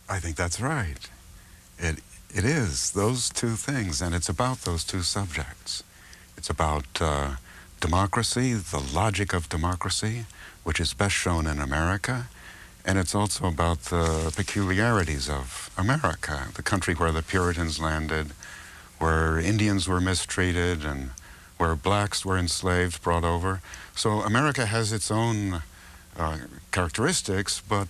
I think that's right. It is those two things, and it's about those two subjects. It's about democracy, the logic of democracy, which is best shown in America, and it's also about the peculiarities of America, the country where the Puritans landed, where Indians were mistreated, and where blacks were enslaved, brought over. So America has its own characteristics, but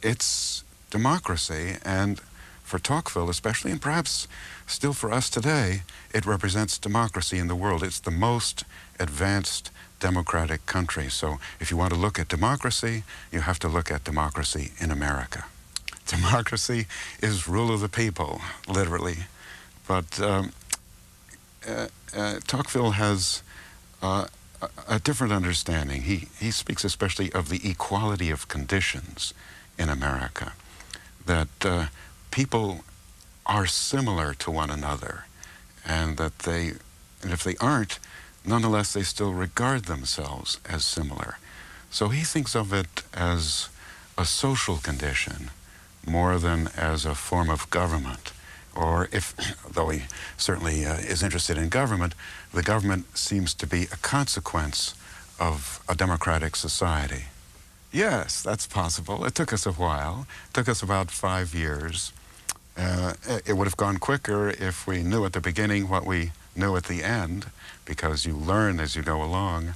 it's democracy, and for Tocqueville especially, and perhaps still for us today, it represents democracy in the world. It's the most advanced democratic country. So if you want to look at democracy, you have to look at democracy in America. Democracy is rule of the people, literally. But Tocqueville has a different understanding. He speaks especially of the equality of conditions in America, that people are similar to one another, and that if they aren't, nonetheless they still regard themselves as similar. So he thinks of it as a social condition more than as a form of government. Or though he certainly is interested in government, the government seems to be a consequence of a democratic society. Yes, that's possible. It took us a while. It took us about 5 years. It would have gone quicker if we knew at the beginning what we knew at the end, because you learn as you go along.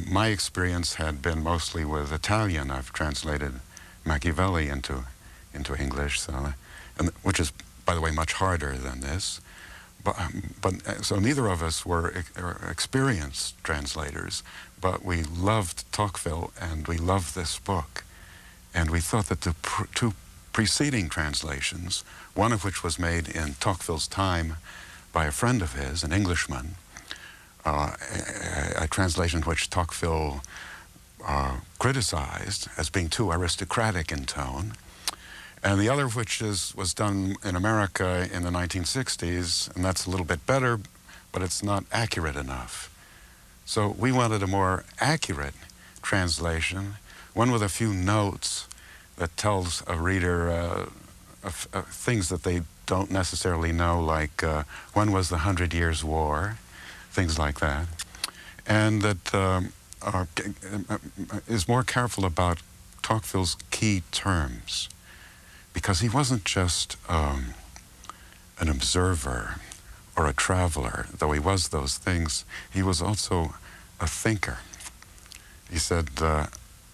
My experience had been mostly with Italian. I've translated Machiavelli into English, which is, by the way, much harder than this. So neither of us were experienced translators, but we loved Tocqueville and we loved this book. And we thought that the two preceding translations, one of which was made in Tocqueville's time by a friend of his, an Englishman, a translation which Tocqueville criticized as being too aristocratic in tone, and the other which was done in America in the 1960s, and that's a little bit better, but it's not accurate enough. So we wanted a more accurate translation, one with a few notes that tells a reader of things that they don't necessarily know, like when was the 100 Years' War, things like that, and that is more careful about Tocqueville's key terms, because he wasn't just an observer or a traveler, though he was those things. He was also a thinker. He said,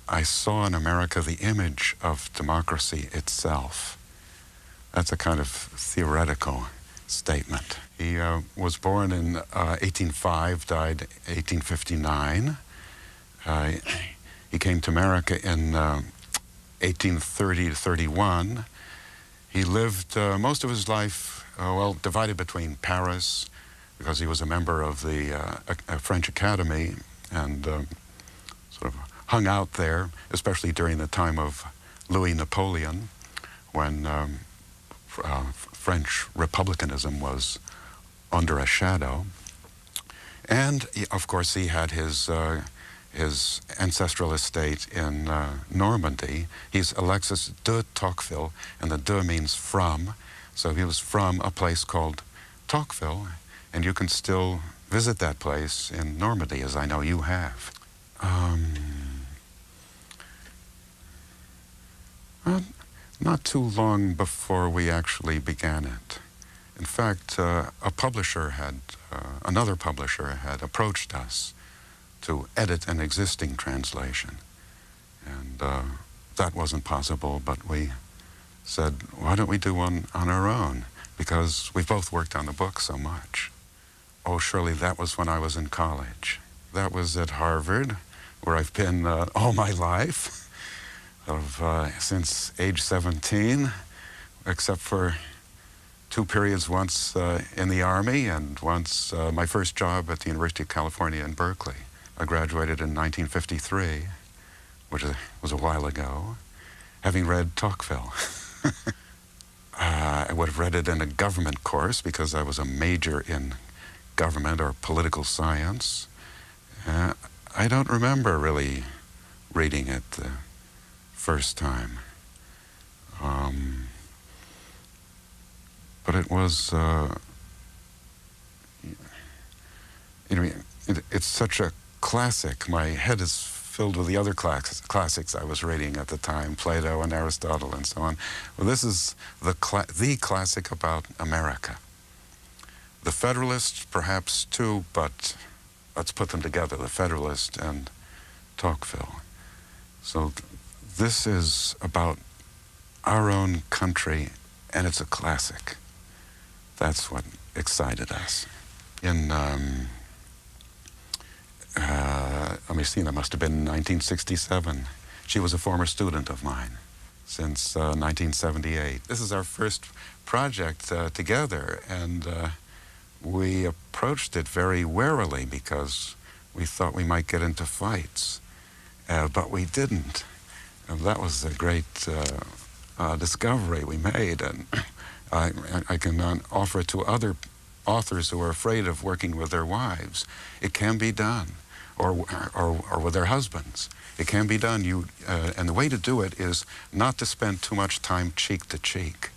I saw in America the image of democracy itself. That's a kind of theoretical statement. He was born in 1805, died 1859. He came to America in 1830 to 31. He lived most of his life, divided between Paris, because he was a member of the French Academy, and sort of hung out there, especially during the time of Louis Napoleon, when French republicanism was under a shadow. And of course he had his ancestral estate in Normandy. He's Alexis de Tocqueville, and the de means from, so he was from a place called Tocqueville, and you can still visit that place in Normandy, as I know you have. Not too long before we actually began it. In fact, another publisher had approached us to edit an existing translation. And that wasn't possible, but we said, why don't we do one on our own? Because we've both worked on the book so much. Oh, surely that was when I was in college. That was at Harvard, where I've been all my life, since age 17, except for 2 periods, once in the Army and once my first job at the University of California in Berkeley. I graduated in 1953, which was a while ago, having read Tocqueville. I would have read it in a government course because I was a major in government or political science. I don't remember really reading it the first time. but it was, it's such a classic. My head is filled with the other classics I was reading at the time, Plato and Aristotle and so on. Well, this is the classic about America. The Federalists, perhaps too, but let's put them together, the Federalist and Tocqueville. So this is about our own country, and it's a classic. That's what excited us. In, let me see, that must have been 1967. She was a former student of mine since 1978. This is our first project together, and we approached it very warily because we thought we might get into fights, but we didn't. And that was a great discovery we made, and I can offer it to other authors who are afraid of working with their wives. It can be done, or with their husbands. It can be done. And the way to do it is not to spend too much time cheek to cheek.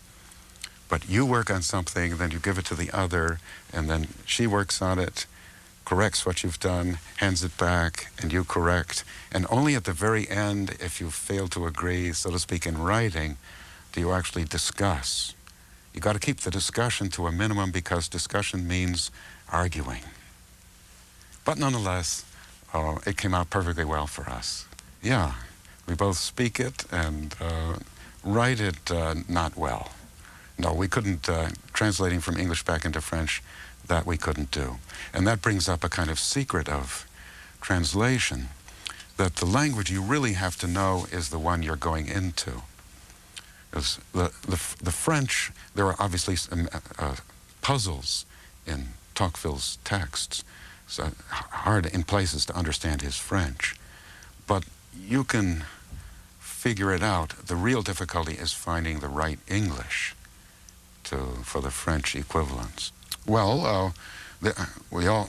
But you work on something, then you give it to the other, and then she works on it, corrects what you've done, hands it back, and you correct. And only at the very end, if you fail to agree, so to speak, in writing, do you actually discuss. You got to keep the discussion to a minimum because discussion means arguing. But nonetheless, it came out perfectly well for us. Yeah, we both speak it and write it not well. No, we couldn't, translating from English back into French, that we couldn't do. And that brings up a kind of secret of translation, that the language you really have to know is the one you're going into. Because the French, there are obviously some, puzzles in Tocqueville's texts. So hard in places to understand his French. But you can figure it out. The real difficulty is finding the right English for the French equivalents. Well, we all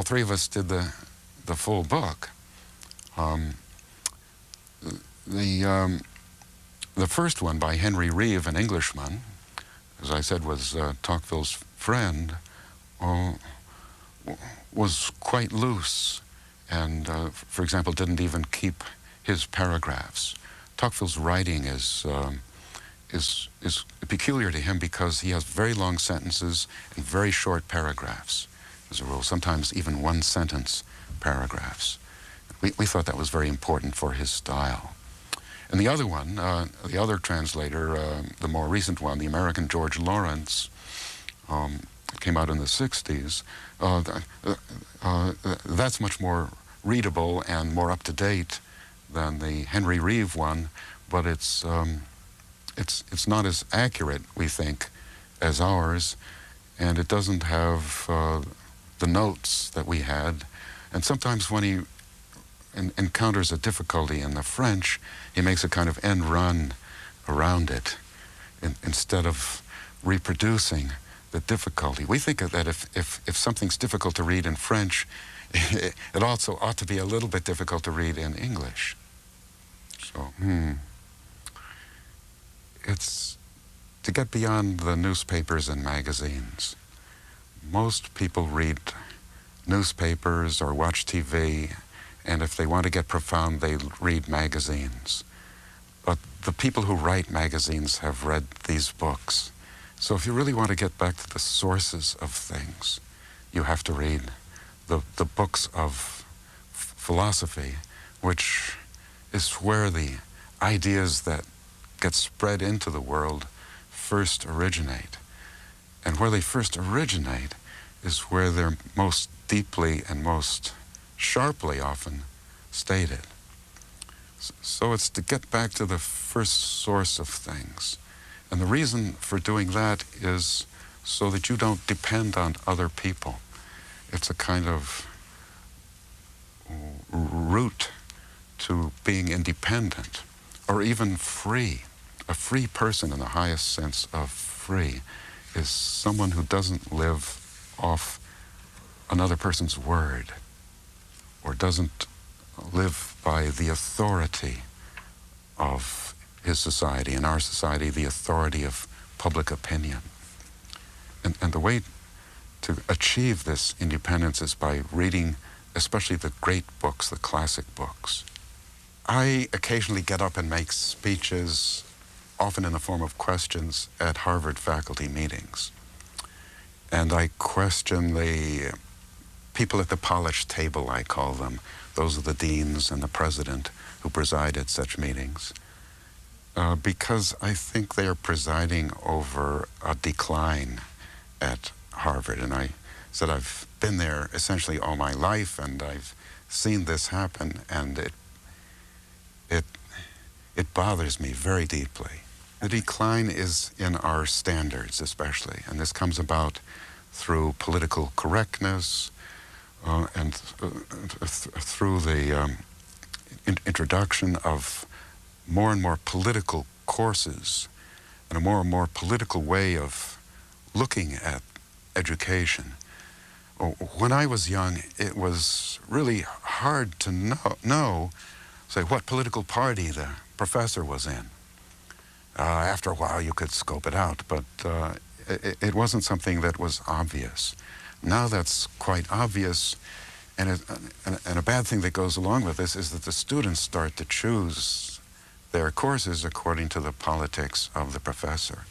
three of us did the full book. The first one by Henry Reeve, an Englishman, as I said, was Tocqueville's friend, was quite loose and, for example, didn't even keep his paragraphs. Tocqueville's writing is peculiar to him because he has very long sentences and very short paragraphs, as a rule, sometimes even one-sentence paragraphs. We thought that was very important for his style. And the other one, the other translator, the more recent one, the American George Lawrence, came out in the 60s, that's much more readable and more up-to-date than the Henry Reeve one, but it's not as accurate, we think, as ours, and it doesn't have the notes that we had. And sometimes when he encounters a difficulty in the French, he makes a kind of end run around it instead of reproducing the difficulty. We think that if something's difficult to read in French, it also ought to be a little bit difficult to read in English. So, it's to get beyond the newspapers and magazines. Most people read newspapers or watch TV, and if they want to get profound, they read magazines. But the people who write magazines have read these books. So if you really want to get back to the sources of things, you have to read the books of philosophy, which is where the ideas that get spread into the world first originate. And where they first originate is where they're most deeply and most sharply often stated. So it's to get back to the first source of things. And the reason for doing that is so that you don't depend on other people. It's a kind of route to being independent or even free. A free person in the highest sense of free is someone who doesn't live off another person's word or doesn't live by the authority of his society, in our society, the authority of public opinion. And the way to achieve this independence is by reading especially the great books, the classic books. I occasionally get up and make speeches, often in the form of questions, at Harvard faculty meetings. And I question the people at the polished table, I call them. Those are the deans and the president who preside at such meetings. Because I think they are presiding over a decline at Harvard. And I said I've been there essentially all my life, and I've seen this happen, and it bothers me very deeply. The decline is in our standards especially, and this comes about through political correctness and through the introduction of more and more political courses and a more and more political way of looking at education. When I was young, it was really hard to know, say, what political party the professor was in. After a while, you could scope it out, but it wasn't something that was obvious. Now that's quite obvious, and a bad thing that goes along with this is that the students start to choose their courses according to the politics of the professor.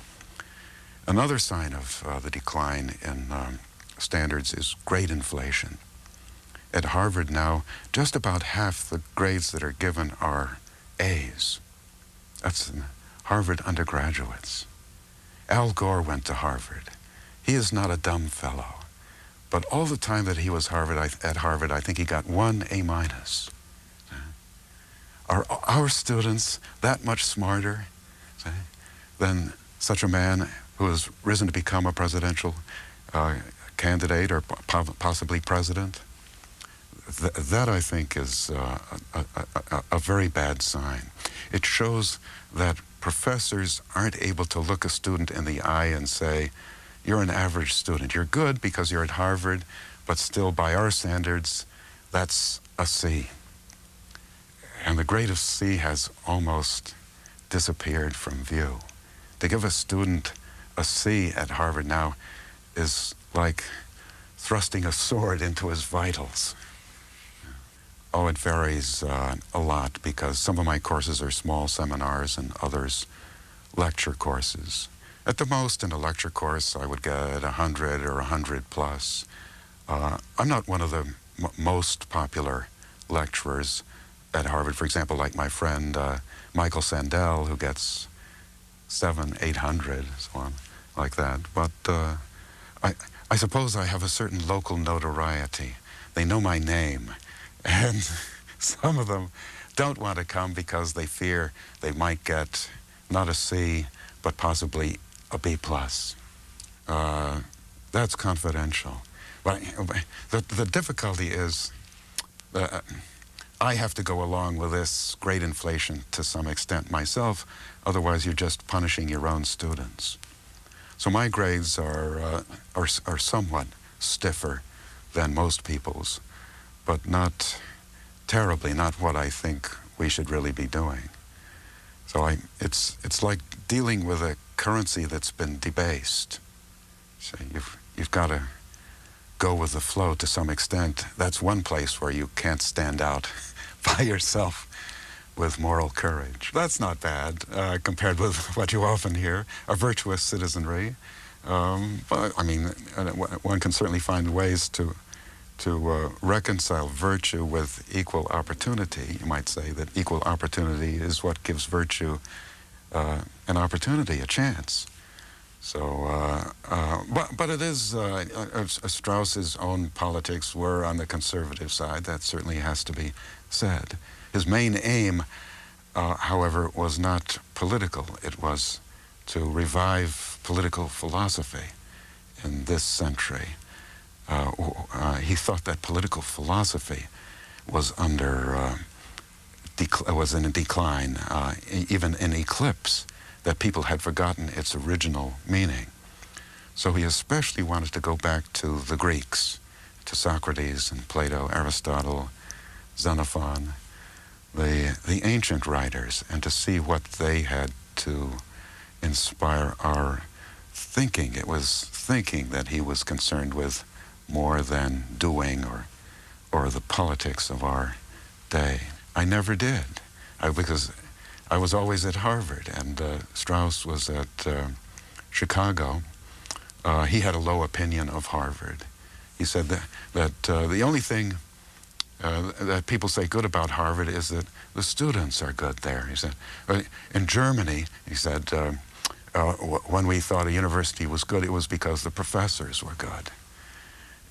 Another sign of the decline in standards is grade inflation. At Harvard now, just about half the grades that are given are A's. That's Harvard undergraduates. Al Gore went to Harvard. He is not a dumb fellow, but all the time that he was at Harvard, I think he got 1 A-. Are our students that much smarter than such a man who has risen to become a presidential candidate or possibly president? That I think is a very bad sign. It shows that professors aren't able to look a student in the eye and say, you're an average student. You're good because you're at Harvard, but still by our standards, that's a C. And the grade of C has almost disappeared from view. To give a student a C at Harvard now is like thrusting a sword into his vitals. Oh, it varies a lot because some of my courses are small seminars and others lecture courses. At the most, in a lecture course, I would get 100 or 100 plus. I'm not one of the most popular lecturers at Harvard. For example, like my friend Michael Sandel, who gets 700, 800, so on, like that. But I suppose I have a certain local notoriety. They know my name. And some of them don't want to come because they fear they might get not a C, but possibly a B+. That's confidential. But the difficulty is I have to go along with this grade inflation to some extent myself, otherwise you're just punishing your own students. So my grades are somewhat stiffer than most people's, but not terribly, not what I think we should really be doing. So it's like dealing with a currency that's been debased. So you've got to go with the flow to some extent. That's one place where you can't stand out by yourself with moral courage. That's not bad compared with what you often hear, a virtuous citizenry. But I mean, one can certainly find ways to reconcile virtue with equal opportunity. You might say that equal opportunity is what gives virtue an opportunity, a chance. So, but it is, Strauss's own politics were on the conservative side. That certainly has to be said. His main aim, however, was not political. It was to revive political philosophy in this century. He thought that political philosophy was was in a decline, even in eclipse, that people had forgotten its original meaning. So he especially wanted to go back to the Greeks, to Socrates and Plato, Aristotle, Xenophon, the ancient writers, and to see what they had to inspire our thinking. It was thinking that he was concerned with more than doing or the politics of our day. I never did, because I was always at Harvard, and Strauss was at Chicago. He had a low opinion of Harvard. He said that the only thing that people say good about Harvard is that the students are good there. He said, in Germany, he said, when we thought a university was good, it was because the professors were good.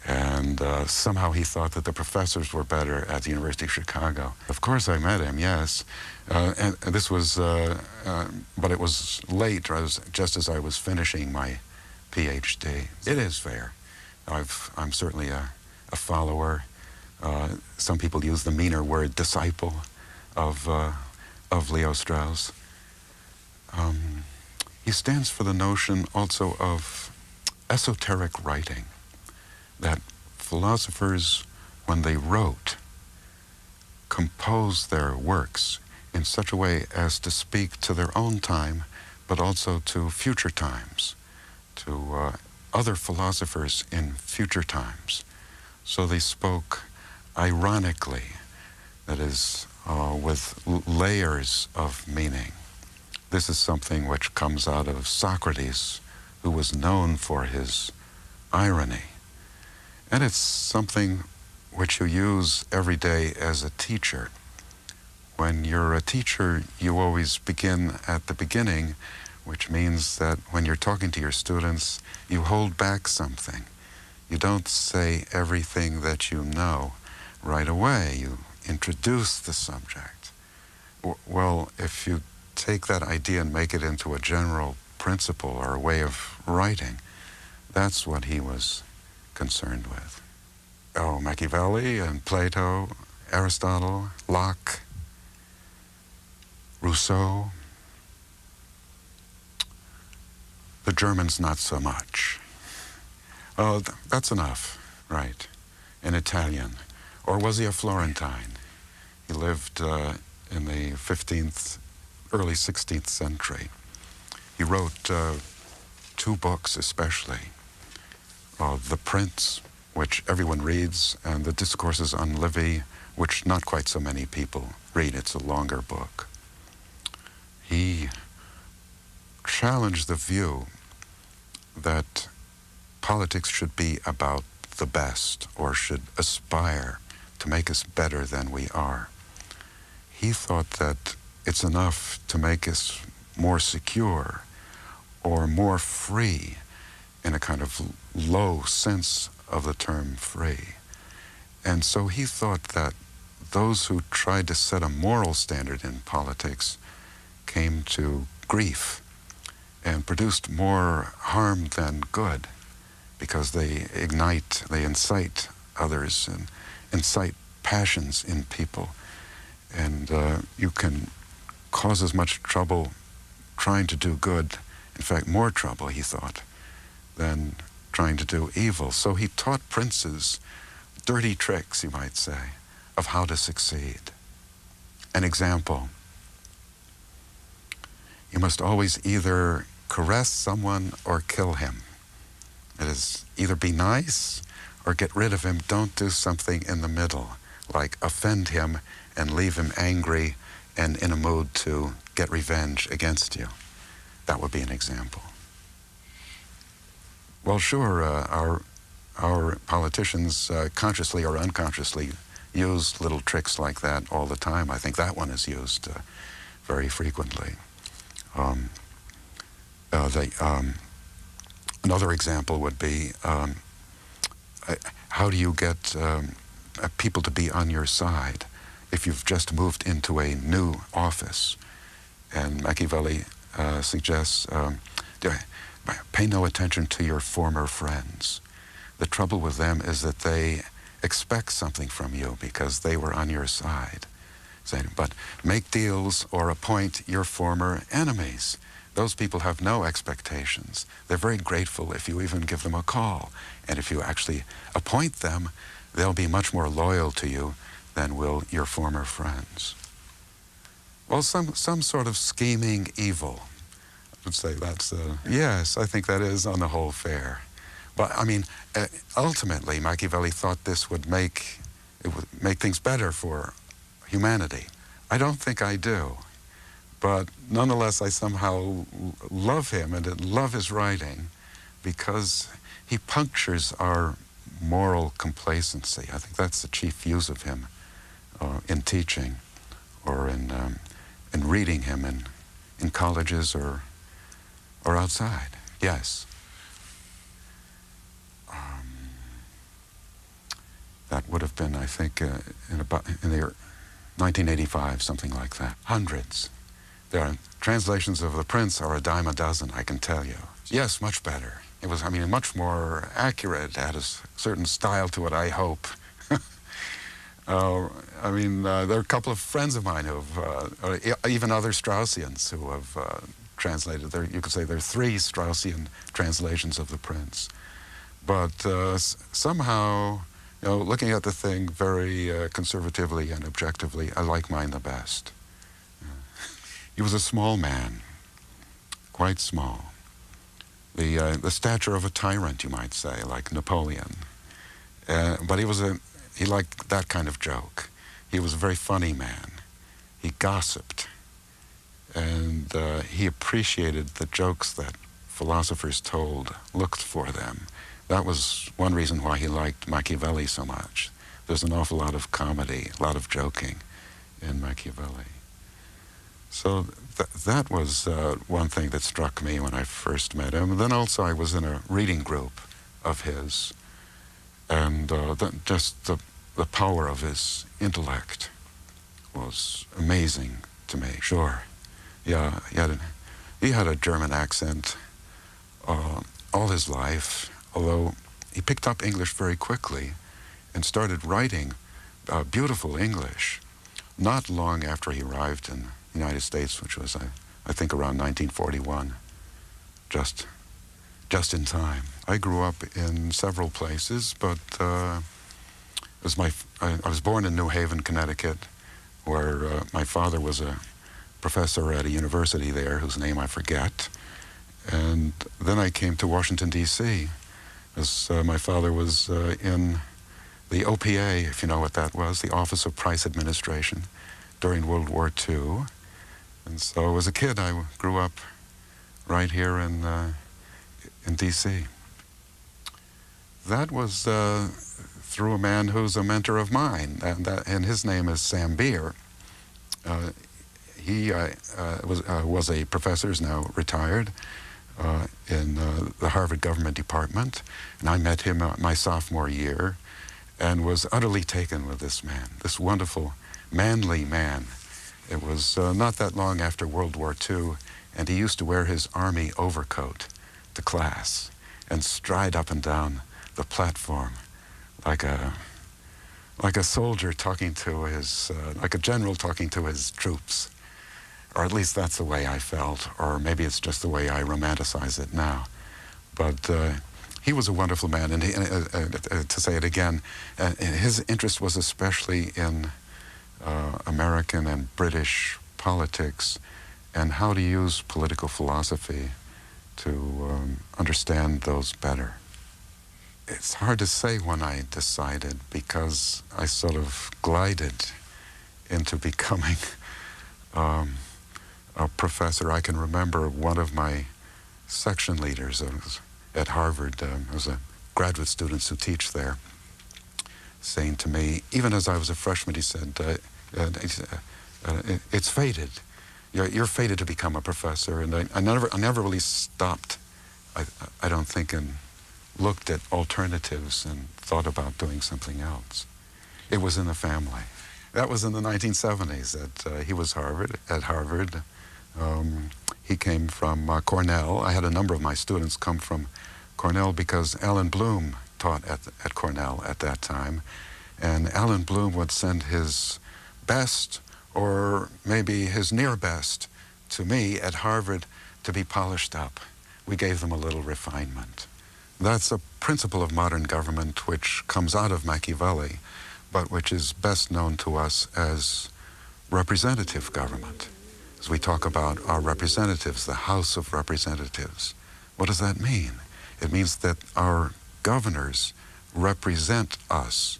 And somehow he thought that the professors were better at the University of Chicago. Of course I met him, yes. And this was, but it was late, just as I was finishing my PhD. It is fair. I'm certainly a follower. Some people use the meaner word disciple of Leo Strauss. He stands for the notion also of esoteric writing, that philosophers, when they wrote, composed their works in such a way as to speak to their own time, but also to future times, to other philosophers in future times. So they spoke ironically, that is, with layers of meaning. This is something which comes out of Socrates, who was known for his irony. And it's something which you use every day as a teacher. When you're a teacher, you always begin at the beginning, which means that when you're talking to your students, you hold back something. You don't say everything that you know right away. You introduce the subject. Well, if you take that idea and make it into a general principle or a way of writing, that's what he was concerned with. Oh, Machiavelli and Plato, Aristotle, Locke, Rousseau. The Germans, not so much. Oh, that's enough, right, in Italian. Or was he a Florentine? He lived in the 15th, early 16th century. He wrote 2 books especially, The Prince, which everyone reads, and The Discourses on Livy, which not quite so many people read. It's a longer book. He challenged the view that politics should be about the best, or should aspire to make us better than we are. He thought that it's enough to make us more secure or more free, in a kind of low sense of the term free. And so he thought that those who tried to set a moral standard in politics came to grief and produced more harm than good, because they incite others and incite passions in people. And you can cause as much trouble trying to do good, in fact more trouble, he thought, than trying to do evil. So he taught princes dirty tricks, you might say, of how to succeed. An example: you must always either caress someone or kill him. It is, either be nice or get rid of him. Don't do something in the middle, like offend him and leave him angry and in a mood to get revenge against you. That would be an example. Well, sure, our politicians, consciously or unconsciously, use little tricks like that all the time. I think that one is used very frequently. Another example would be, how do you get people to be on your side if you've just moved into a new office? And Machiavelli suggests, pay no attention to your former friends. The trouble with them is that they expect something from you because they were on your side. But make deals or appoint your former enemies. Those people have no expectations. They're very grateful if you even give them a call. And if you actually appoint them, they'll be much more loyal to you than will your former friends. Well, some sort of scheming evil, would say that's, yes, I think that is on the whole fair. But I mean, ultimately, Machiavelli thought this would make things better for humanity. I don't think I do, but nonetheless, I somehow love him and love his writing because he punctures our moral complacency. I think that's the chief use of him in teaching or in reading him in colleges or outside. Yes. That would have been, I think, in the year 1985, something like that. Hundreds. There are translations of The Prince are a dime a dozen, I can tell you. Yes, much better. It was, I mean, much more accurate, had a certain style to it, I hope. I mean, there are a couple of friends of mine who have, even other Straussians who have translated. You could say there are 3 Straussian translations of The Prince. But somehow, you know, looking at the thing very conservatively and objectively, I like mine the best. He was a small man, quite small. The stature of a tyrant, you might say, like Napoleon. But he liked that kind of joke. He was a very funny man. He gossiped. And he appreciated the jokes that philosophers told, looked for them. That was one reason why he liked Machiavelli so much. There's an awful lot of comedy, a lot of joking in Machiavelli. So that was one thing that struck me when I first met him. And then also I was in a reading group of his, and just the power of his intellect was amazing to me. Sure, yeah, he had a German accent all his life, although he picked up English very quickly and started writing beautiful English not long after he arrived in the United States, which was, I think, around 1941, just in time. I grew up in several places, but I was born in New Haven, Connecticut, where my father was a professor at a university there, whose name I forget. And then I came to Washington, D.C., as my father was in the OPA, if you know what that was, the Office of Price Administration, during World War II. And so as a kid, I grew up right here in D.C. That was through a man who's a mentor of mine, and his name is Sam Beer. He was a professor, is now retired, in the Harvard Government Department, and I met him my sophomore year and was utterly taken with this man, this wonderful, manly man. It was not that long after World War II, and he used to wear his army overcoat to class and stride up and down the platform like a soldier talking to his, like a general talking to his troops. Or at least that's the way I felt, or maybe it's just the way I romanticize it now. But he was a wonderful man, and to say it again, his interest was especially in American and British politics and how to use political philosophy to understand those better. It's hard to say when I decided, because I sort of glided into becoming a professor. I can remember one of my section leaders at Harvard, was a graduate students who teach there, saying to me, even as I was a freshman, he said, it's fated. You're fated to become a professor. And I never really stopped, I don't think, and looked at alternatives and thought about doing something else. It was in the family. That was in the 1970s that he was at Harvard. He came from Cornell. I had a number of my students come from Cornell because Alan Bloom taught at Cornell at that time. And Alan Bloom would send his best, or maybe his near best, to me at Harvard to be polished up. We gave them a little refinement. That's a principle of modern government which comes out of Machiavelli, but which is best known to us as representative government. As we talk about our representatives, the House of Representatives, what does that mean? It means that our governors represent us.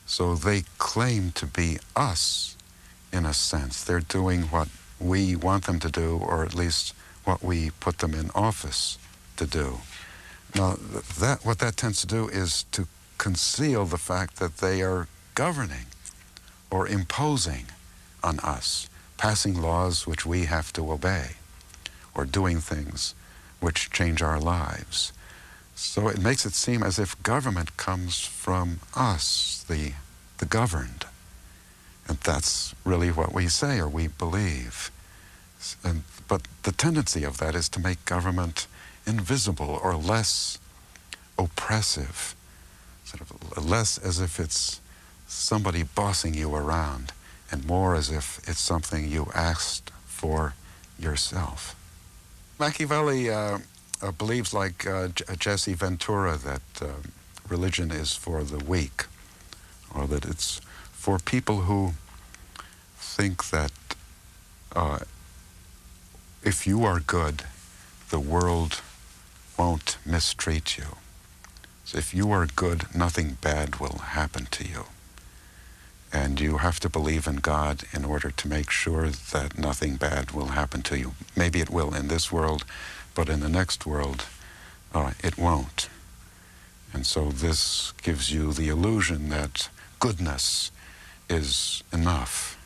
So they claim to be us, in a sense. They're doing what we want them to do, or at least what we put them in office to do. Now, what that tends to do is to conceal the fact that they are governing or imposing on us, passing laws which we have to obey, or doing things which change our lives. So it makes it seem as if government comes from us, the governed. And that's really what we say or we believe. But the tendency of that is to make government invisible or less oppressive, sort of less as if it's somebody bossing you around, and more as if it's something you asked for yourself. Machiavelli believes, like Jesse Ventura, that religion is for the weak, or that it's for people who think that if you are good, the world won't mistreat you. So if you are good, nothing bad will happen to you. And you have to believe in God in order to make sure that nothing bad will happen to you. Maybe it will in this world, but in the next world, it won't. And so this gives you the illusion that goodness is enough,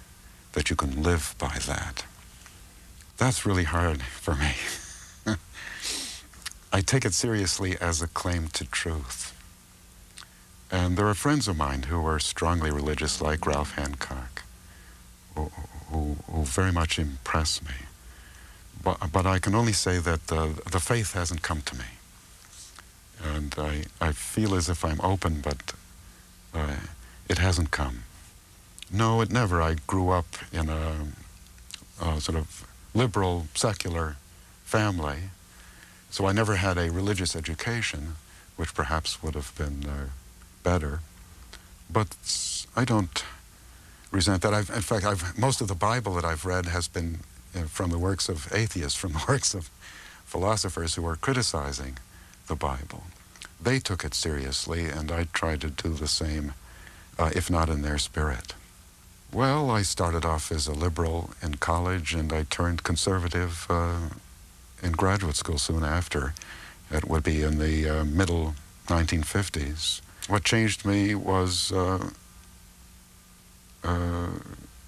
that you can live by that. That's really hard for me. I take it seriously as a claim to truth. And there are friends of mine who are strongly religious, like Ralph Hancock, who very much impress me. But I can only say that the faith hasn't come to me. And I feel as if I'm open, but it hasn't come. No, it never. I grew up in a sort of liberal, secular family, so I never had a religious education, which perhaps would have been better. But I don't resent that. In fact, most of the Bible that I've read has been from the works of atheists, from the works of philosophers who were criticizing the Bible. They took it seriously, and I tried to do the same, if not in their spirit. Well, I started off as a liberal in college, and I turned conservative in graduate school soon after. It would be in the middle 1950s. What changed me was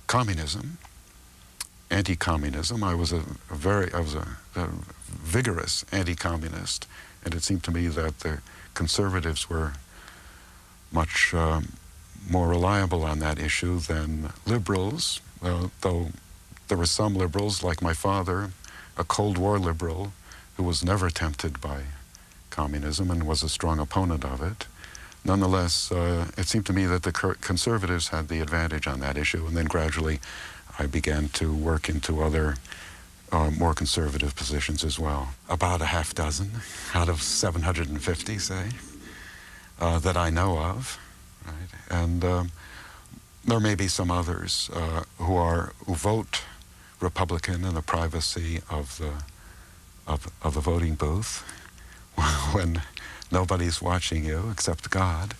communism, anti-communism. I was a vigorous anti-communist, and it seemed to me that the conservatives were much more reliable on that issue than liberals, though there were some liberals, like my father, a Cold War liberal, who was never tempted by communism and was a strong opponent of it. Nonetheless, it seemed to me that the conservatives had the advantage on that issue, and then gradually I began to work into other more conservative positions as well. About a half dozen out of 750, say, that I know of. Right? And there may be some others who vote Republican in the privacy of the voting booth when nobody's watching you except God.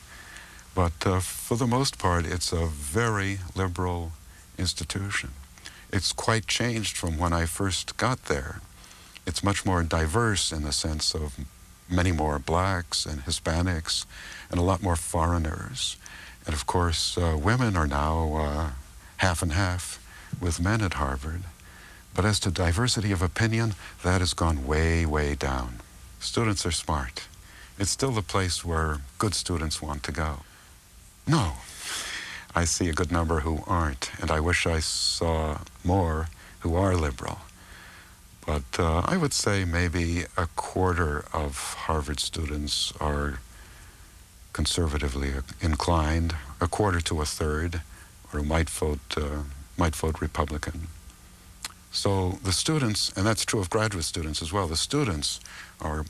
But for the most part, it's a very liberal institution. It's quite changed from when I first got there. It's much more diverse in the sense of many more blacks and Hispanics and a lot more foreigners. And of course, women are now half and half with men at Harvard. But as to diversity of opinion, that has gone way, way down. Students are smart. It's still the place where good students want to go. No, I see a good number who aren't, and I wish I saw more who are liberal. But I would say maybe a quarter of Harvard students are conservatively inclined, a quarter to a third, or might vote Republican. So the students, and that's true of graduate students as well, the students are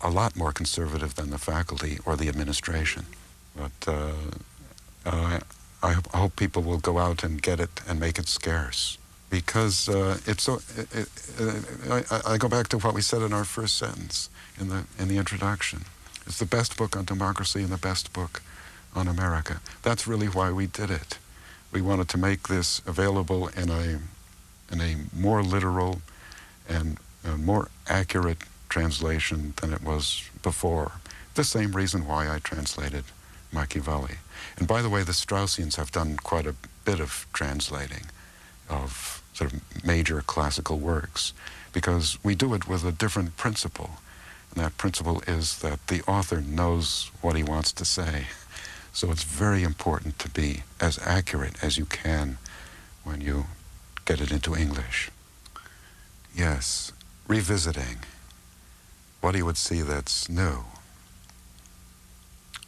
a lot more conservative than the faculty or the administration. But I hope people will go out and get it and make it scarce. because it's so. I go back to what we said in our first sentence in the introduction. It's the best book on democracy and the best book on America. That's really why we did it. We wanted to make this available in a more literal and more accurate translation than it was before. The same reason why I translated Machiavelli. And by the way, the Straussians have done quite a bit of translating of sort of major classical works, because we do it with a different principle. And that principle is that the author knows what he wants to say. So it's very important to be as accurate as you can when you get it into English. Yes, revisiting what he would see that's new.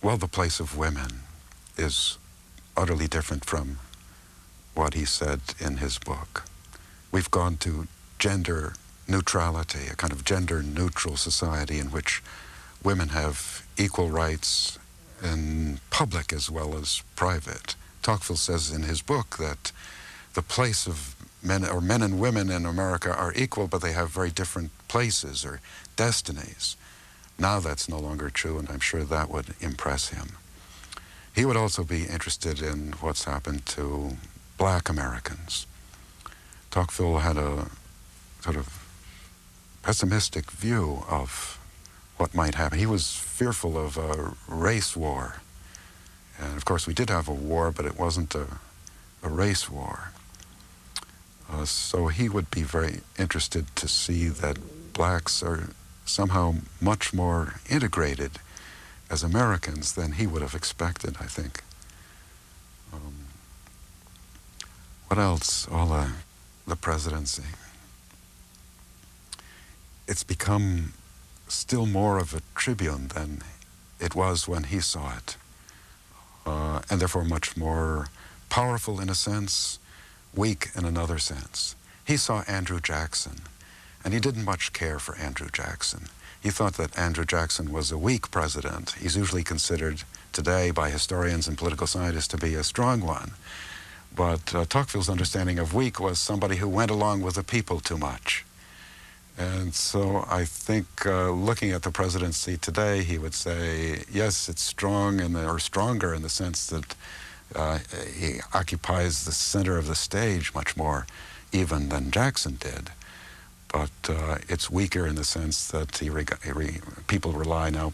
Well, the place of women is utterly different from what he said in his book. We've gone to gender neutrality, a kind of gender-neutral society in which women have equal rights in public as well as private. Tocqueville says in his book that the place of men and women in America are equal, but they have very different places or destinies. Now that's no longer true, and I'm sure that would impress him. He would also be interested in what's happened to black Americans. Tocqueville had a sort of pessimistic view of what might happen. He was fearful of a race war. And of course we did have a war, but it wasn't a race war. So he would be very interested to see that blacks are somehow much more integrated as Americans than he would have expected, I think. What else? All the presidency. It's become still more of a tribune than it was when he saw it, and therefore much more powerful in a sense, weak in another sense. He saw Andrew Jackson, and he didn't much care for Andrew Jackson. He thought that Andrew Jackson was a weak president. He's usually considered today by historians and political scientists to be a strong one. But Tocqueville's understanding of weak was somebody who went along with the people too much. And so I think looking at the presidency today, he would say, yes, it's strong or stronger in the sense that he occupies the center of the stage much more even than Jackson did. But it's weaker in the sense that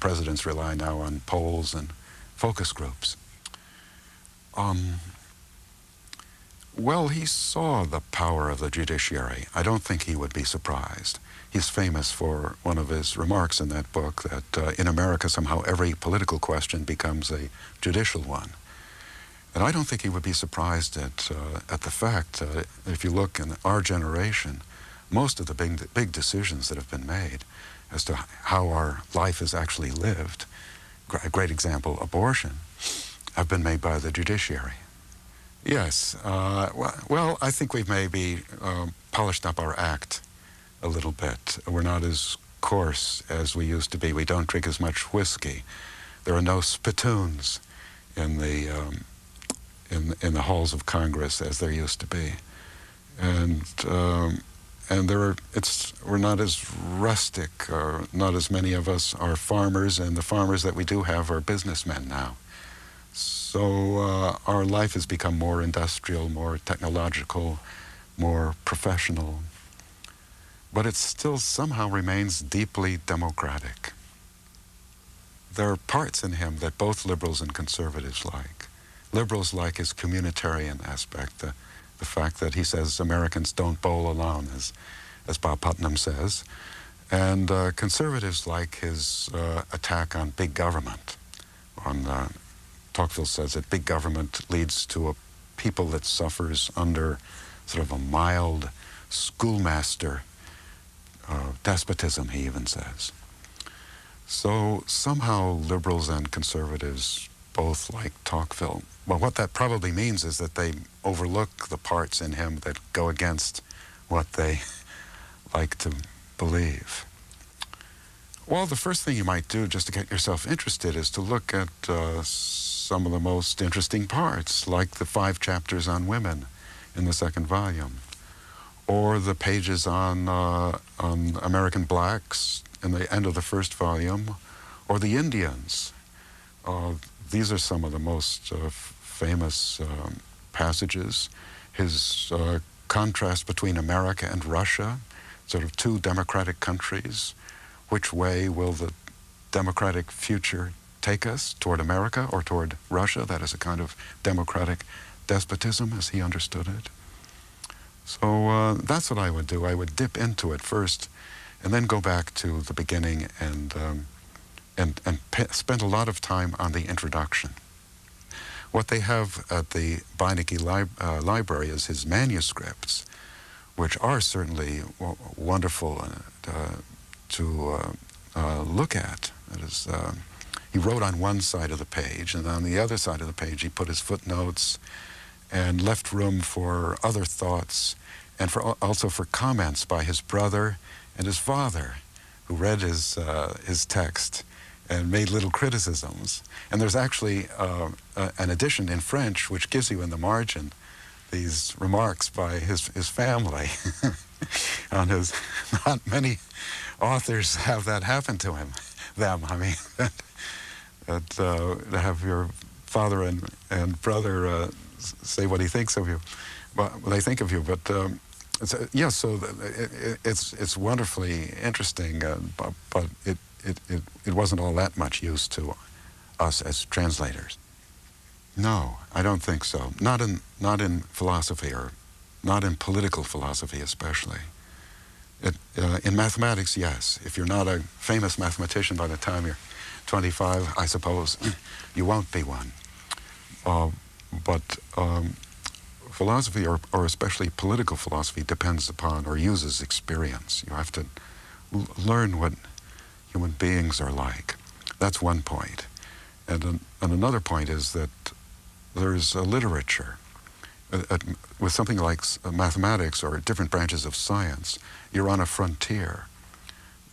presidents rely now on polls and focus groups. Well, he saw the power of the judiciary. I don't think he would be surprised. He's famous for one of his remarks in that book that in America somehow every political question becomes a judicial one. And I don't think he would be surprised at the fact, if you look in our generation, most of the big decisions that have been made as to how our life is actually lived, a great example, abortion, have been made by the judiciary. Yes, well, I think we've maybe polished up our act a little bit. We're not as coarse as we used to be. We don't drink as much whiskey. There are no spittoons in the halls of Congress as there used to be, and we're not as rustic. Not as many of us are farmers, and the farmers that we do have are businessmen now. So our life has become more industrial, more technological, more professional, but it still somehow remains deeply democratic. There are parts in him that both liberals and conservatives like. Liberals like his communitarian aspect, the fact that he says Americans don't bowl alone, as Bob Putnam says, and conservatives like his attack on big government, Tocqueville says that big government leads to a people that suffers under sort of a mild schoolmaster despotism, he even says. So somehow liberals and conservatives both like Tocqueville. Well, what that probably means is that they overlook the parts in him that go against what they like to believe. Well, the first thing you might do just to get yourself interested is to look at some of the most interesting parts, like the 5 chapters on women in the second volume, or the pages on American blacks in the end of the first volume, or the Indians. These are some of the most famous passages. His contrast between America and Russia, sort of two democratic countries. Which way will the democratic future take us, toward America or toward Russia? That is a kind of democratic despotism as he understood it. So that's what I would do. I would dip into it first and then go back to the beginning and spend a lot of time on the introduction. What they have at the Beinecke Library is his manuscripts, which are certainly wonderful to look at. That is, he wrote on one side of the page, and on the other side of the page he put his footnotes and left room for other thoughts and also for comments by his brother and his father, who read his text and made little criticisms. And there's actually an edition in French which gives you in the margin these remarks by his family on his. Not many authors have that happen to them. I mean, to have your father and brother say what he thinks of you, what they think of you. But yes, so it's wonderfully interesting, but it wasn't all that much use to us as translators. No, I don't think so. Not in philosophy, or not in political philosophy especially. In mathematics, yes. If you're not a famous mathematician by the time you're 25, I suppose you won't be one. But philosophy, or especially political philosophy, depends upon or uses experience. You have to learn what human beings are like. That's one point. And another point is that there's a literature. With something like mathematics or different branches of science, you're on a frontier.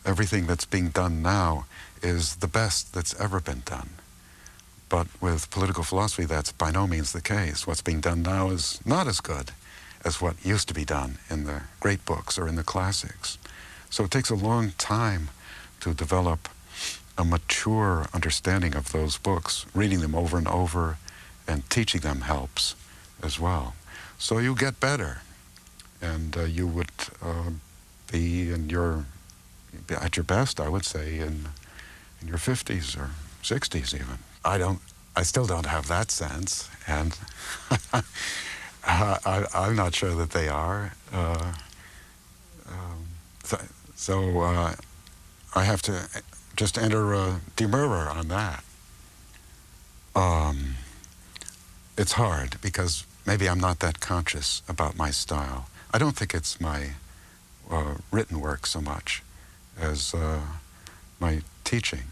Everything that's being done now is the best that's ever been done. But with political philosophy, that's by no means the case. What's being done now is not as good as what used to be done in the great books or in the classics. So it takes a long time to develop a mature understanding of those books. Reading them over and over and teaching them helps as well. So you get better, and you would be at your best, I would say, in your 50s or 60s even. I still don't have that sense, and I'm not sure that they are. So I have to just enter a demurrer on that. It's hard because maybe I'm not that conscious about my style. I don't think it's my written work so much as my teaching.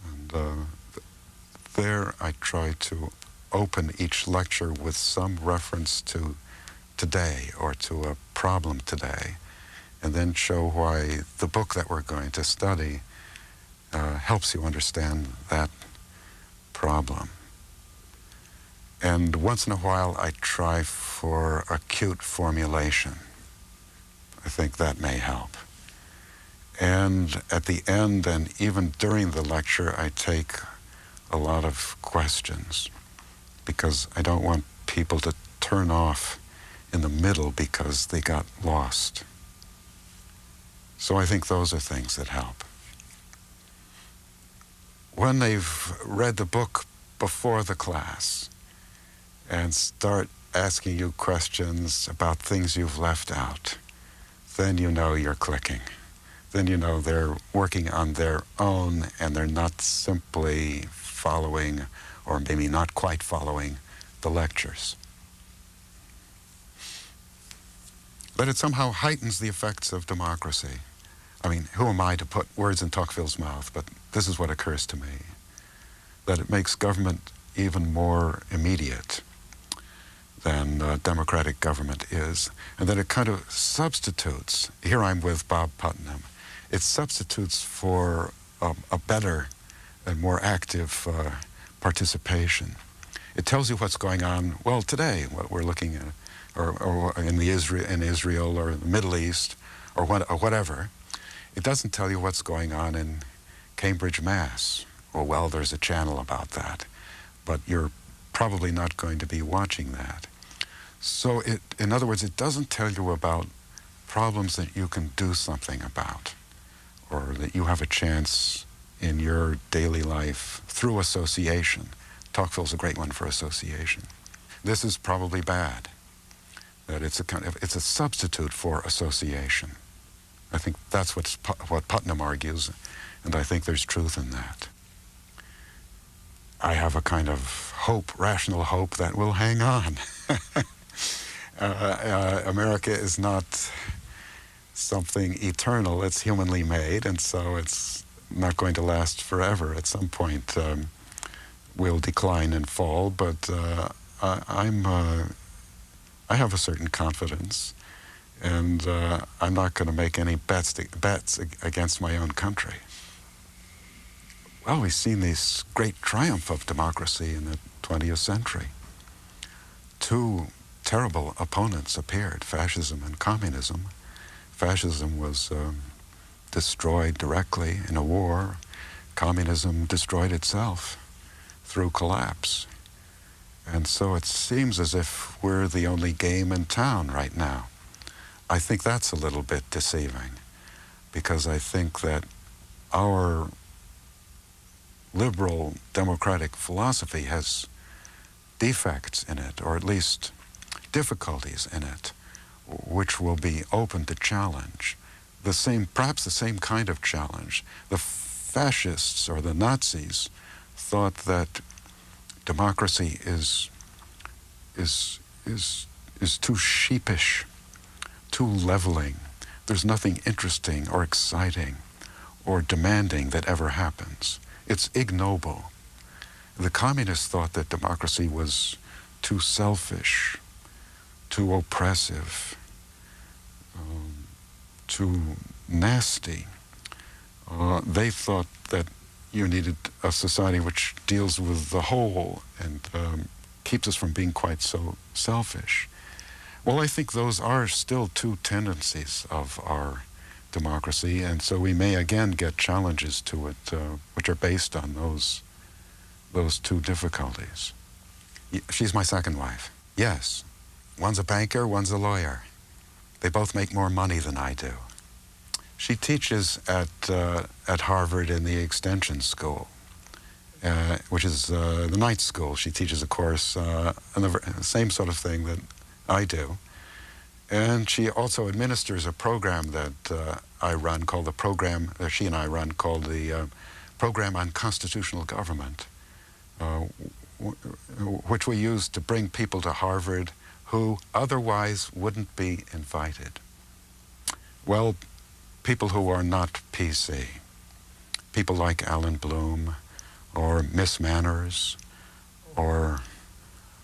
And there I try to open each lecture with some reference to today or to a problem today, and then show why the book that we're going to study helps you understand that problem. And once in a while, I try for acute formulation. I think that may help. And at the end, and even during the lecture, I take a lot of questions, because I don't want people to turn off in the middle because they got lost. So I think those are things that help. When they've read the book before the class and start asking you questions about things you've left out, then you know you're clicking. Then you know they're working on their own and they're not simply following, or maybe not quite following, the lectures. But it somehow heightens the effects of democracy. I mean, who am I to put words in Tocqueville's mouth, but this is what occurs to me, that it makes government even more immediate than democratic government is, and that it kind of substitutes, here I'm with Bob Putnam, it substitutes for a better and more active participation. It tells you what's going on, well, today, what we're looking at, or in Israel or the Middle East or whatever. It doesn't tell you what's going on in Cambridge, Mass. Well, there's a channel about that, but you're probably not going to be watching that. So in other words, it doesn't tell you about problems that you can do something about, or that you have a chance in your daily life through association. Tocqueville's a great one for association. This is probably bad, that it's a substitute for association. I think that's what Putnam argues, and I think there's truth in that. I have a kind of hope, rational hope, that will hang on. America is not something eternal. It's humanly made, and so it's not going to last forever. At some point, we'll decline and fall, but I have a certain confidence, and I'm not going to make any bets against my own country. Well, we've seen this great triumph of democracy in the 20th century. Two terrible opponents appeared, fascism and communism. Fascism was destroyed directly in a war. Communism destroyed itself through collapse. And so it seems as if we're the only game in town right now. I think that's a little bit deceiving, because I think that our liberal democratic philosophy has defects in it, or at least difficulties in it, which will be open to challenge. Perhaps the same kind of challenge. The fascists or the Nazis thought that democracy is too sheepish, too leveling. There's nothing interesting or exciting or demanding that ever happens. It's ignoble. The communists thought that democracy was too selfish, too oppressive, too nasty. They thought that you needed a society which deals with the whole and keeps us from being quite so selfish. Well, I think those are still two tendencies of our democracy, and so we may again get challenges to it which are based on those two difficulties. She's my second wife. Yes. One's a banker, one's a lawyer. They both make more money than I do. She teaches at Harvard in the Extension School, which is the night school. She teaches a course on the same sort of thing that I do. And she also administers a program that I run called the program, she and I run, called the Program on Constitutional Government, which we use to bring people to Harvard who otherwise wouldn't be invited. Well, people who are not PC, people like Alan Bloom, or Miss Manners, or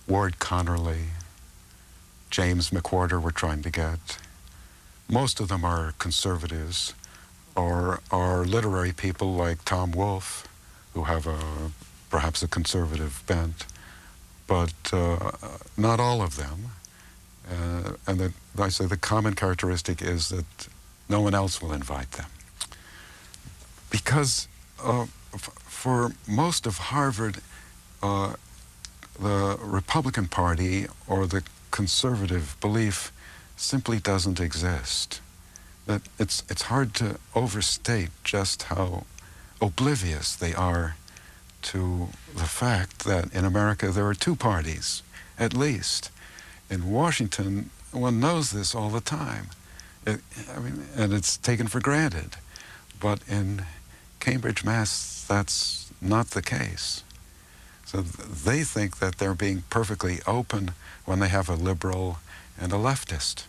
Ward Connerly, James McWhorter we're trying to get. Most of them are conservatives, or are literary people like Tom Wolfe, who have perhaps a conservative bent, but not all of them. And I say the common characteristic is that no one else will invite them. Because for most of Harvard, the Republican Party or the conservative belief simply doesn't exist. That it's hard to overstate just how oblivious they are to the fact that in America there are two parties, at least. In Washington, one knows this all the time. And it's taken for granted. But in Cambridge, Mass, that's not the case. So they think that they're being perfectly open when they have a liberal and a leftist.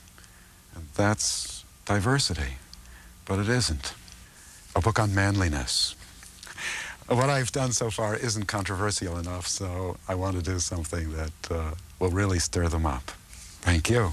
And that's diversity, but it isn't. A book on manliness. What I've done so far isn't controversial enough, so I want to do something that will really stir them up. Thank you.